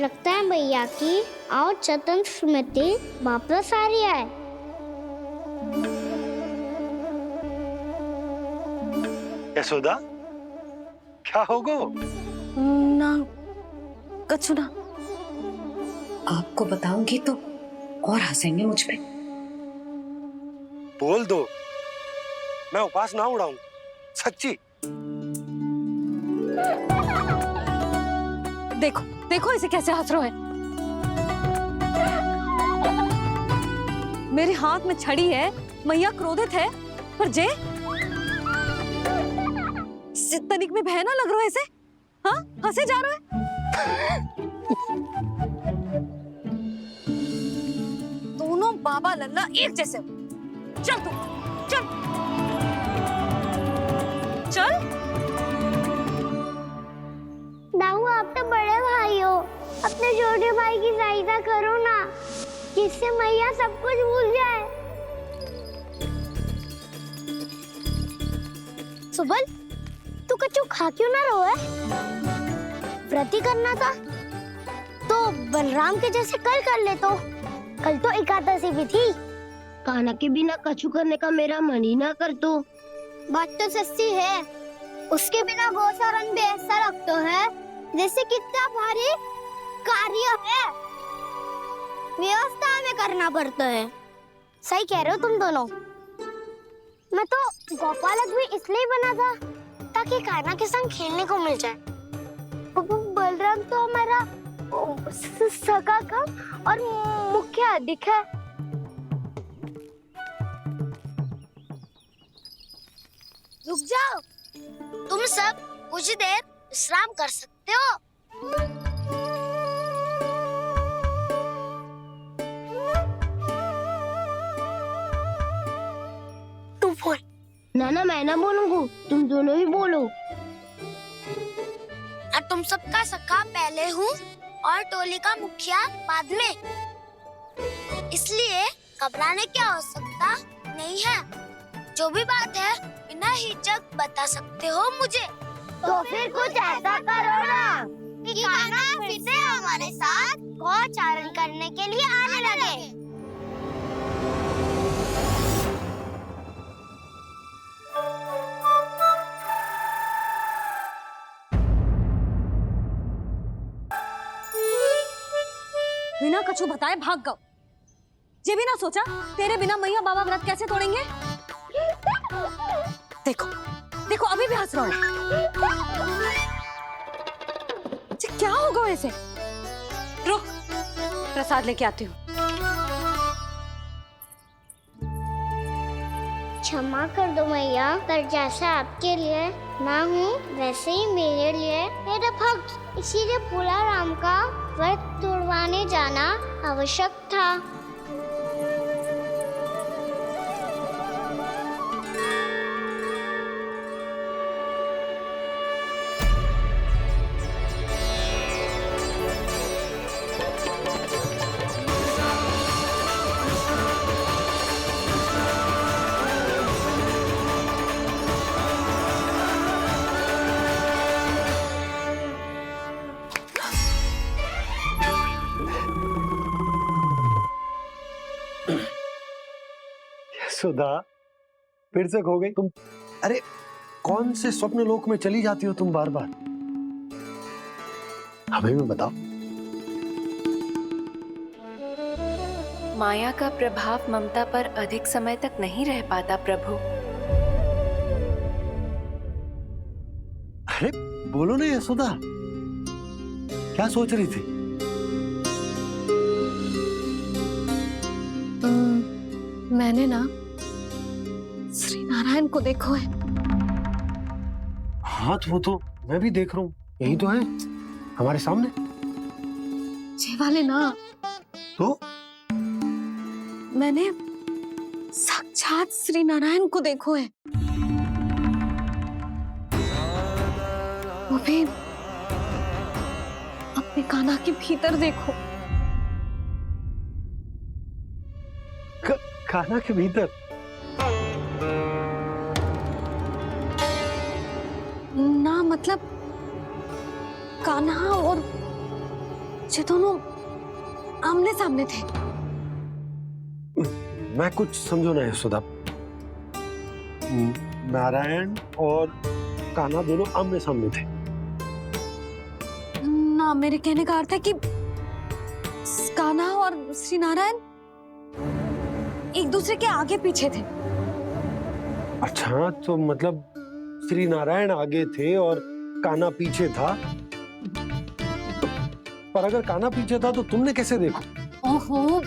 S4: लगता है भैया की और चतन स्मृति वापस आ रही है।
S14: यशोदा, क्या हो गो?
S3: ना कछु ना।
S16: आपको बताऊंगी तो और हंसेंगे मुझ पे।
S14: बोल दो, मैं उपवास ना उड़ाऊं, सच्ची।
S3: देखो देखो इसे कैसे हंस रहा है। मेरे हाथ में छड़ी है, मैया क्रोधित है, पर जे तनिक में बहना लग रहा है इसे। हाँ, हंसे जा रहा है। दोनों बाबा लल्ला एक जैसे हो। चल तू, चल चल।
S4: दाऊ, आप तो बड़े भाई हो, अपने छोटे भाई की सहायता करो ना, जिससे मैया सब कुछ भूल जाए। सुबल, तू कछु खा क्यों ना रहो है? व्रत ही करना था तो बलराम के जैसे कल कर ले। तो कल तो एकादशी भी थी।
S17: कान्हा के बिना कछु करने का मेरा मन ही ना कर। तो
S4: बात तो सच्ची है, उसके बिना गोचारण भी ऐसा लगता है जैसे कितना भारी कार्य है, व्यवस्था हमें करना पड़ता है। सही कह रहे हो तुम दोनों। मैं तो गोपालक भी इसलिए बना था ताकि कान्हा के संग खेलने को मिल जाए। बलराम तो हमारा सगा काम और मुख्य अधिक है। रुक जाओ, तुम सब कुछ देर विश्राम कर सकते हो।
S17: तू बोल। ना मैं ना बोलूंगा, तुम दोनों ही बोलो।
S4: और तुम सबका सखा पहले हूँ और टोली का मुखिया बाद में, इसलिए घबराने की आवश्यकता नहीं है। जो भी बात है बिना हिचक बता सकते हो मुझे। तो फिर कुछ ऐसा करो ना कि कान्हा फिर से हमारे साथ गौचारण करने के लिए आने लगे।
S3: बिना कछु बताए भाग गओ। ये भी ना सोचा तेरे बिना मैया बाबा व्रत कैसे तोड़ेंगे। देखो देखो अभी भी हंस रहा हूँ। क्या होगा वैसे? रुक, प्रसाद लेके आती हूँ।
S4: क्षमा कर दो मैया, पर जैसा आपके लिए ना हूँ वैसे ही मेरे लिए मेरा भक्त, इसीलिए भोला राम का व्रत तोड़वाने जाना आवश्यक था।
S14: सुधा, फिर से खो गई तुम। अरे कौन से स्वप्न लोक में चली जाती हो तुम बार बार? हमें भी बताओ।
S1: माया का प्रभाव ममता पर अधिक समय तक नहीं रह पाता प्रभु।
S14: अरे बोलो ना यशोदा, क्या सोच रही थी?
S3: मैंने ना श्री नारायण को देखो है।
S14: हाँ वो तो मैं भी देख रहा हूँ, यही तो है हमारे सामने।
S3: ये वाले ना
S14: तो
S3: मैंने साक्षात श्री नारायण को देखो है, वो भी अपने कान्हा के भीतर देखो।
S14: कान्हा के भीतर?
S3: ना मतलब कान्हा और ये दोनों आमने सामने थे।
S14: मैं कुछ समझो ना यशोदा। नारायण और कान्हा दोनों आमने सामने थे?
S3: ना, मेरे कहने का अर्थ है कि कान्हा और श्री नारायण एक दूसरे के आगे पीछे थे।
S14: अच्छा, तो मतलब श्री नारायण आगे थे और कान्हा पीछे था। पर अगर कान्हा पीछे था तो तुमने कैसे देखा?
S3: ओहो,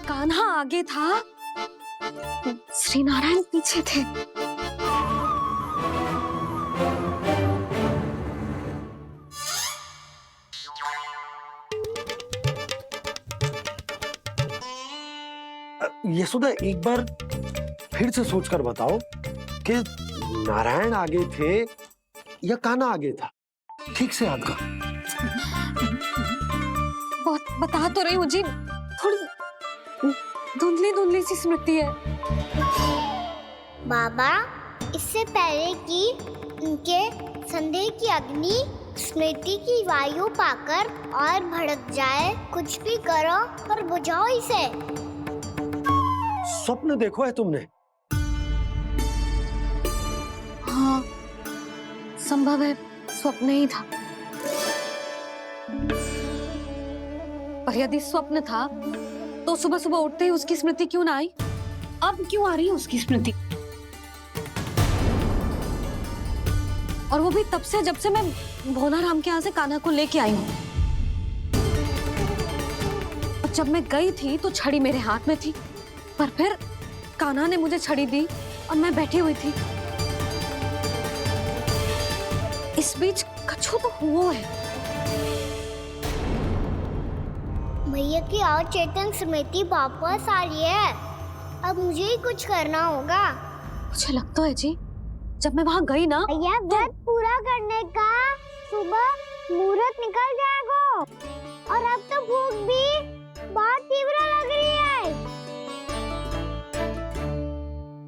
S3: कान्हा आगे था, श्री नारायण पीछे थे।
S14: यशोदा, एक बार फिर से सोचकर बताओ कि नारायण आगे थे या कान्हा आगे था? ठीक से याद करो।
S3: बहुत बता तो रही हूँ जी, थोड़ी धुंधली धुंधली सी स्मृति है।
S4: बाबा, इससे पहले कि उनके संदेह की अग्नि स्मृति की वायु पाकर और भड़क जाए, कुछ भी करो पर बुझाओ इसे।
S14: स्वप्न देखो है तुमने?
S3: हाँ, संभव है स्वप्न ही था। पर यदि स्वप्न था तो सुबह सुबह उठते ही उसकी स्मृति क्यों ना आई? अब क्यों आ रही है उसकी स्मृति? और वो भी तब से जब से मैं भोला राम के यहाँ से कान्हा को लेके आई हूँ। और जब मैं गई थी तो छड़ी मेरे हाथ में थी, पर फिर कान्हा ने मुझे छड़ी दी और मैं बैठी हुई थी। इस बीच कछु तो हुआ है।
S4: भैया की अचेतन स्मृति वापस आ रही है। अब मुझे ही कुछ करना होगा।
S3: मुझे लगता है जी, जब मैं वहाँ गई ना,
S4: भैया व्रत पूरा करने का सुबह मुहूर्त निकल जाएगा और अब तो भूख भी बहुत तीव्र लग रही है।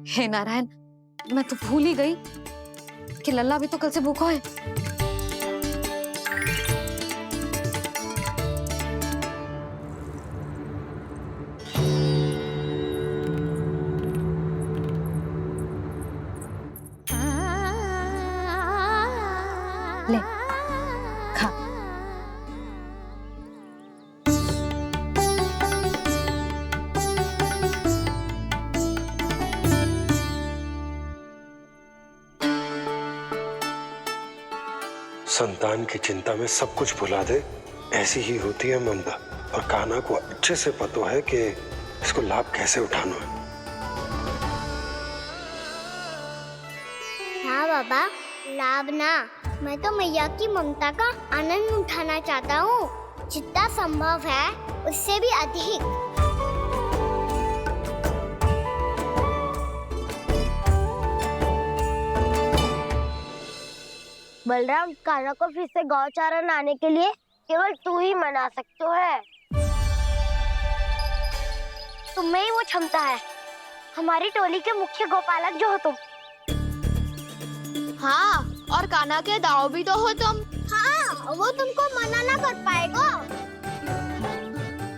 S3: हे नारायण, मैं तो भूल ही गई कि लल्ला भी तो कल से भूखा है। ले खा।
S14: संतान की चिंता में सब कुछ भुला दे, ऐसी ही होती है ममता। और कान्हा को अच्छे से पता है कि इसको लाभ कैसे उठाना है।
S4: हाँ बाबा, लाभ ना, मैं तो मैया की ममता का आनंद उठाना चाहता हूँ, जितना संभव है उससे भी अधिक।
S17: बलराम, कान्हा को फिर से गौचारण आने के लिए केवल तू ही मना सकते है। तुम में ही वो क्षमता है, हमारी टोली के मुख्य गोपालक जो हो तुम।
S4: हाँ, और कान्हा के दाव भी तो हो तुम। हाँ, वो तुमको मना ना कर पाएगा।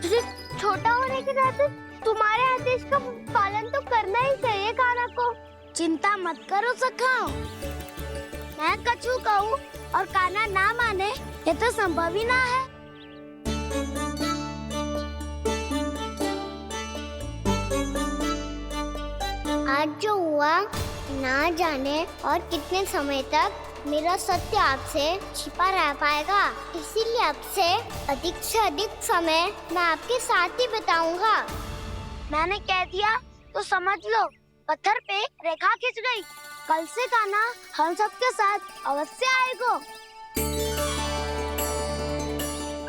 S4: तुझे छोटा होने के नाते तुम्हारे आदेश का पालन तो करना ही चाहिए कान्हा को। चिंता मत करो सखा, मैं कछु कहूँ और कान्हा ना माने, ये तो संभव ही ना है। आज जो हुआ ना जाने और कितने समय तक मेरा सत्य आपसे छिपा रह पाएगा, इसीलिए आपसे अधिक से अधिक समय मैं आपके साथ ही बिताऊंगा।
S17: मैंने कह दिया तो समझ लो, पत्थर पे रेखा खिंच गई। कल से कान्हा हम सबके साथ अवश्य आएगा।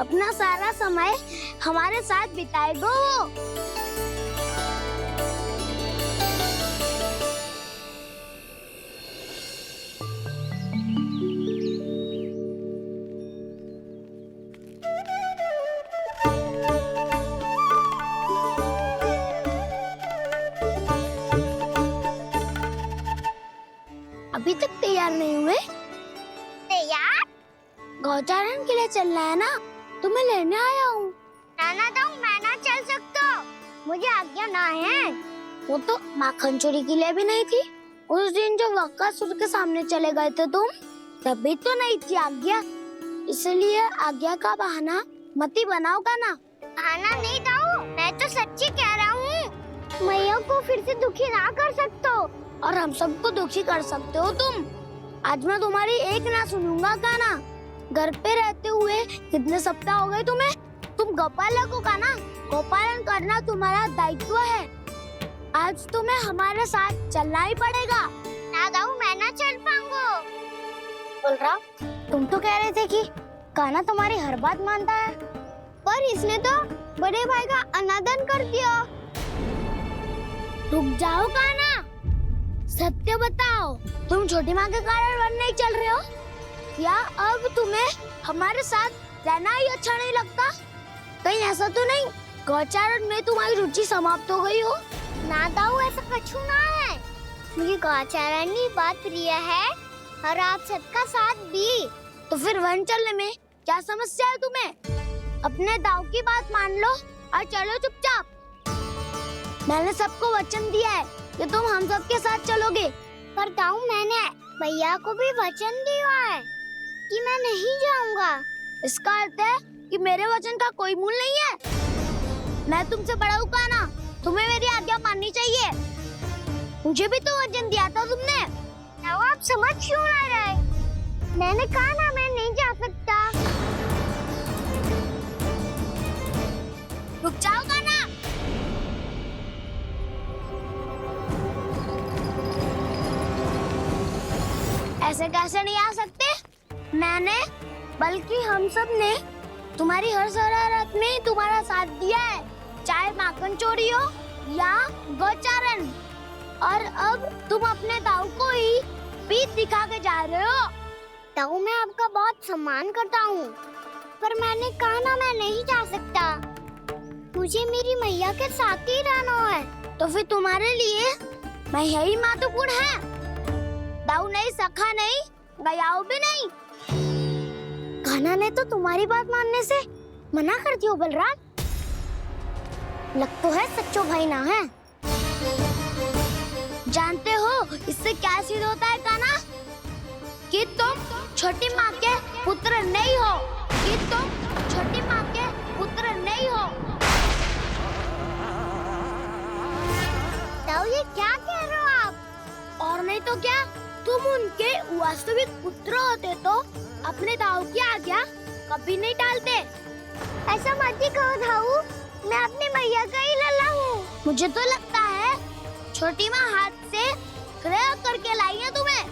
S17: अपना सारा समय हमारे साथ बिताएगा वो। अभी तक तैयार नहीं हुए?
S4: तैयार?
S17: गौचारण के लिए चलना है ना, तुम्हें लेने आया हूँ।
S4: नाना तो मैं ना चल सकता, मुझे आज्ञा ना है।
S17: वो तो माखन चोरी के लिए भी नहीं थी। उस दिन जो वक्कासुर के सामने चले गए थे तुम, तभी तो नहीं थी आज्ञा। इसलिए आज्ञा का बहाना मत ही बनाओ कान्हा।
S4: बहाना नहीं दाऊ, मैं तो सच्ची कह रहा हूँ। मैया को फिर से दुखी ना कर सकते हो
S17: और हम सबको दुखी कर सकते हो तुम। आज मैं तुम्हारी एक ना सुनूंगा कान्हा। घर पे रहते हुए कितने सप्ताह हो गए तुम्हें? तुम गोपालक हो कान्हा, गोपालन करना तुम्हारा दायित्व है। आज तुम्हें हमारे साथ चलना ही पड़ेगा।
S4: ना दाऊ, मैं ना चल पाऊंगा।
S17: बलराम, तुम तो कह रहे थे कि कान्हा तुम्हारी हर बात मानता है,
S4: पर इसने तो बड़े भाई का अनादर कर दिया।
S17: रुक जाओ कान्हा, सत्य बताओ, तुम छोटी माँ के कारण वन नहीं चल रहे हो या अब तुम्हें हमारे साथ रहना ही अच्छा नहीं लगता? कहीं ऐसा तो नहीं गौचारण में तुम्हारी रुचि समाप्त हो गई हो?
S4: ना दाऊ, ऐसा कछु ना है। मुझे गौचारण की बात प्रिय है और आप सबका साथ भी।
S17: तो फिर वन चलने में क्या समस्या है तुम्हें? अपने दाऊ की बात मान लो और चलो चुपचाप। मैंने सबको वचन दिया है कि तुम हम सबके साथ चलोगे।
S4: पर दाऊ, मैंने भैया को भी वचन दिया है कि मैं नहीं जाऊंगा।
S17: इसका अर्थ है कि मेरे वचन का कोई मूल नहीं है? मैं तुमसे बड़ा हूँ कान्हा, तुम्हें मेरी आज्ञा माननी चाहिए। मुझे भी तो वचन दिया था तुमने।
S4: ताऊ आप समझ क्यों आ रहे? मैंने कहा ना मैं नहीं जा सकता।
S17: रुक जाओ कान्हा। ऐसे कैसे नहीं आ सकते? मैंने बल्कि हम सब ने तुम्हारी हर शरारत में तुम्हारा साथ दिया है, चाहे माखन चोरी हो या गोचारण। और अब तुम अपने ताऊ को ही पीठ दिखा के जा रहे हो।
S4: ताऊ मैं आपका बहुत सम्मान करता हूँ, पर मैंने कहा ना मैं नहीं जा सकता। मुझे मेरी मैया के साथ ही रहना है।
S17: तो फिर तुम्हारे लिए मैया ही महत्वपूर्ण है। ताऊ नहीं, सखा नहीं, गयाऊ भी नहीं।
S4: कान्हा ने तो तुम्हारी बात मानने से मना कर दियो बलराम। लग तो है सच्चो भाई ना है।
S17: जानते हो इससे क्या सिद्ध होता है कान्हा? कि तुम छोटी माँ के पुत्र नहीं हो, कि तुम छोटी माँ के पुत्र नहीं हो।
S4: ताऊ ये क्या कह रहे हो आप?
S17: और नहीं तो क्या, तुम उनके वास्तविक पुत्र होते तो अपने ताऊ की आज्ञा कभी नहीं टालते।
S4: ऐसा मत ही कहो ताऊ, मैं अपनी मैया का ही लल्ला हूँ।
S17: मुझे तो लगता है छोटी माँ हाथ से ग्रह करके लाई है तुम्हें।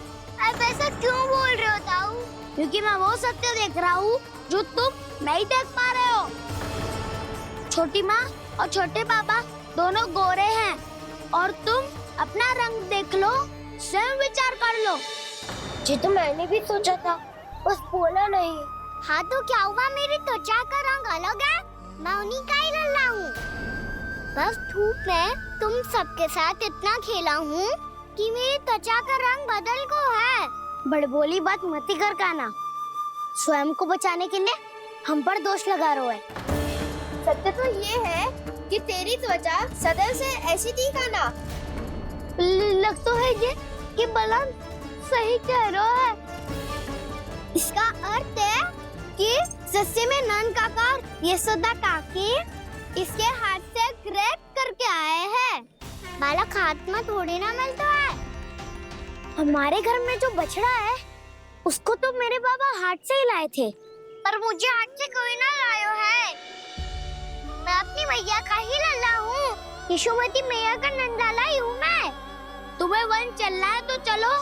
S4: आप ऐसा क्यों बोल रहे हो ताऊ?
S17: क्योंकि मैं वो सत्य देख रहा हूँ जो तुम नहीं देख पा रहे हो। छोटी माँ और छोटे पापा दोनों गोरे हैं, और तुम अपना रंग देख लो, स्वयं विचार कर लो।
S4: जी तो मैंने भी सोचा था, बस बोला नहीं। हाँ तो क्या हुआ, मेरी त्वचा का रंग अलग है, मैं उन्हीं का ही लल्ला हूँ। बस धूप में तुम सबके साथ इतना खेला हूँ कि मेरी त्वचा का रंग बदल को है।
S17: बड़बोली बात मत ही कर कान्हा। स्वयं को बचाने के लिए हम पर दोष लगा रहे हो।
S6: सत्य तो ये है कि तेरी त्वचा सदैव से ऐसी थी कान्हा।
S17: लग तो है ये कि बलराम सही कह रहा है।
S4: इसका अर्थ है कि सस्ते में नन काकार यशोदा काकी इसके हाथ से ग्रेट करके आए हैं। बालक हाथ में थोड़ी ना मिलता है।
S17: हमारे घर में जो बछड़ा है उसको तो मेरे बाबा हाथ से ही लाए थे।
S4: पर मुझे हाथ से कोई ना लायो है। मैं अपनी मैया का ही लल्ला हूँ, यशोमती मैया का नंदलाला ही हूँ मैं।
S17: तुम्हें वन चलना है तो चलो,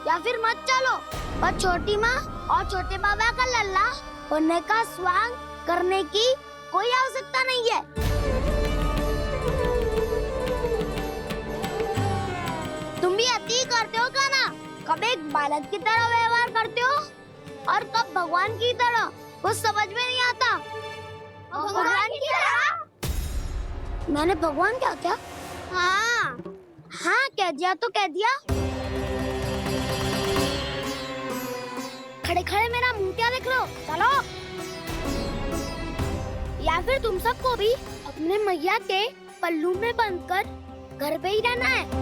S17: या फिर मत चलो, पर छोटी माँ और छोटे बाबा का लल्ला होने का स्वांग करने की कोई आवश्यकता नहीं है। तुम भी अति करते हो कान्हा, कब एक बालक की तरह व्यवहार करते हो और कब भगवान की तरह, कुछ समझ में नहीं आता।
S4: भगवान की तरह?
S17: मैंने भगवान क्या क्या?
S4: हाँ
S17: हाँ कह दिया तो कह दिया। खड़े खड़े मेरा मुंह क्या देख लो, चलो। या फिर तुम सबको भी अपने मैया के पल्लू में बंधकर घर पे ही रहना है।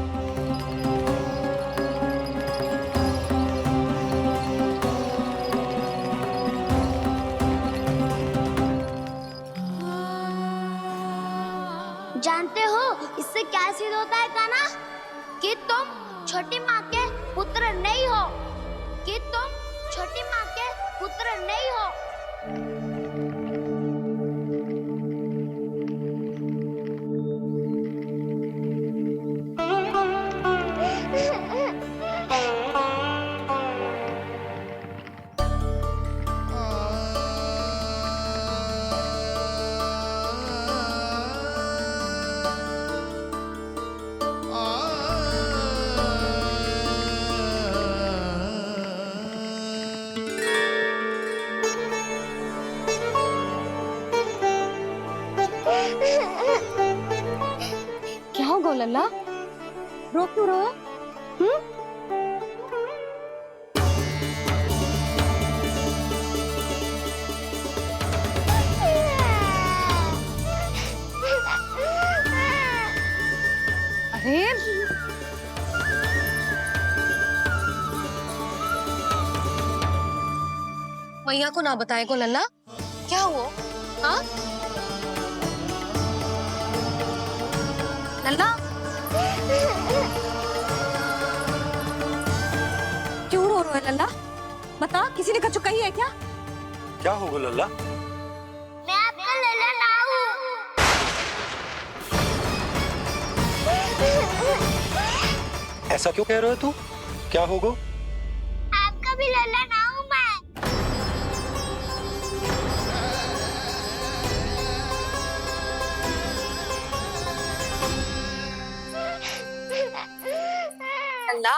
S17: जानते हो इससे क्या सिद्ध होता है कान्हा? कि तुम छोटी माँ के पुत्र नहीं हो, कि तुम छोटी माँ के पुत्र नहीं हो। क्या होगा लल्ला? रो क्यों रहा है?
S3: अरे मैया को ना बताए को लल्ला, क्या हुआ?
S6: हाँ? लल्ला क्यों रो रहा है लल्ला? बता, किसी ने कछु कही है क्या?
S14: क्या होगा लल्ला?
S4: मैं आपका लल्ला ना हूँ।
S14: ऐसा क्यों कह रहे हो तू? क्या होगा?
S4: आपका भी लल्ला ना हूँ मैं।
S6: लल्ला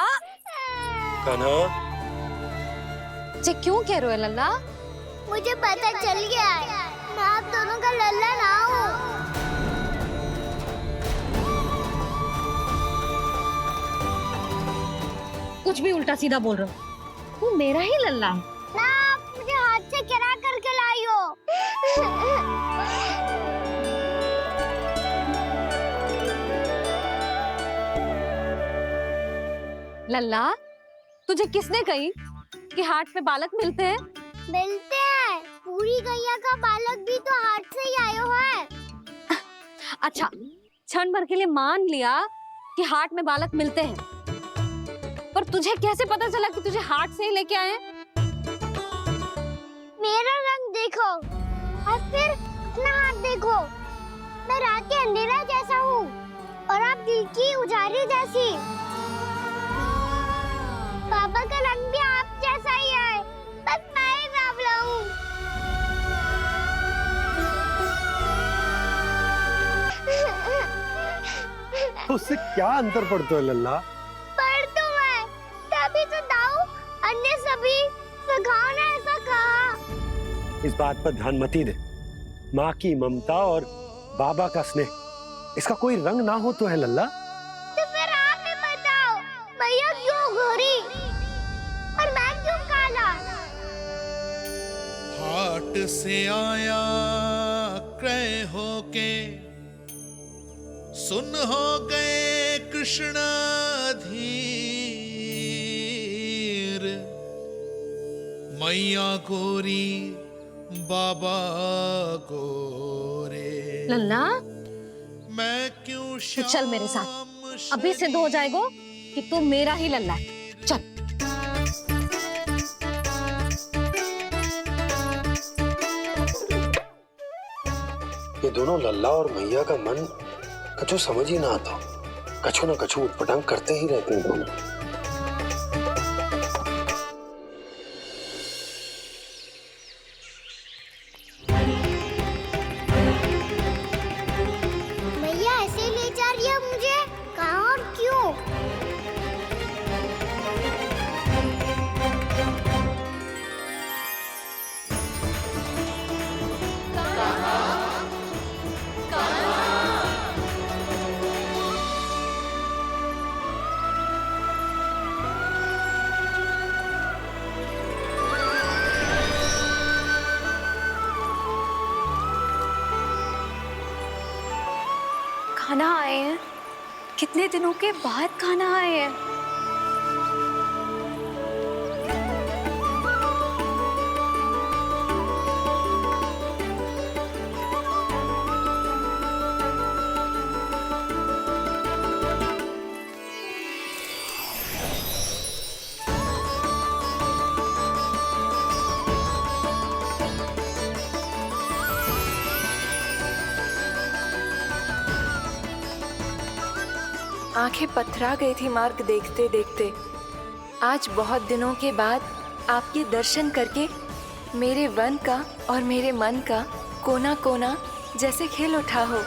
S14: कान्हा,
S3: जे क्यों कह रहे हो लल्ला?
S4: मुझे पता चल गया है, मैं आप दोनों का लल्ला ना हूँ।
S3: कुछ भी उल्टा सीधा बोल रहे हो। तू मेरा ही लल्ला है।
S4: ना, आप मुझे हाथ से गिरा करके लाई हो।
S3: लल्ला, तुझे किसने कही कि हाट में बालक मिलते हैं?
S4: मिलते हैं। पूरी गैया का बालक भी तो हाट से ही आयो है।
S3: अच्छा, क्षण भर के लिए मान लिया कि हाट में बालक मिलते हैं, पर तुझे कैसे पता चला कि तुझे हाट से ही लेके आए?
S4: मेरा रंग देखो और फिर अपना हाथ देखो। मैं रात के अंधेरा जैसा हूँ और आप दिल की उजाली जैसी। पापा का रंग भी आप जैसा ही है, बस मैं ही बावला हूँ।
S14: उससे क्या अंतर पड़ता है लल्ला?
S4: पर तो मैं तभी तो दाऊ अन्य सभी सखाओ ने ऐसा कहा।
S14: इस बात पर ध्यान मत ही दे। माँ की ममता और बाबा का स्नेह, इसका कोई रंग ना हो तो है लल्ला?
S4: तो फिर आप ही बताओ, भैया क्यों गोरी और मैं क्यों काला?
S18: हाट से आया क्रय होके, सुन हो गए कृष्ण धीर। मैया गोरी बाबा गोरे।
S3: लल्ला,
S18: मैं क्यों
S3: तू चल मेरे साथ। अभी सिद्ध हो जाएगा कि तू मेरा ही लल्ला है। चल।
S14: ये दोनों लल्ला और मैया का मन कछु समझ ही ना आता। कछु ना कछु उटपटांग करते ही रहते हैं दोनों।
S4: भैया ऐसे ले जा रही है मुझे, कहाँ और क्यों?
S6: खाना आए हैं? कितने दिनों के बाद खाना आए हैं?
S1: आंखें पथरा गई थी मार्ग देखते देखते। आज बहुत दिनों के बाद आपके दर्शन करके मेरे वन का और मेरे मन का कोना कोना जैसे खिल उठा हो।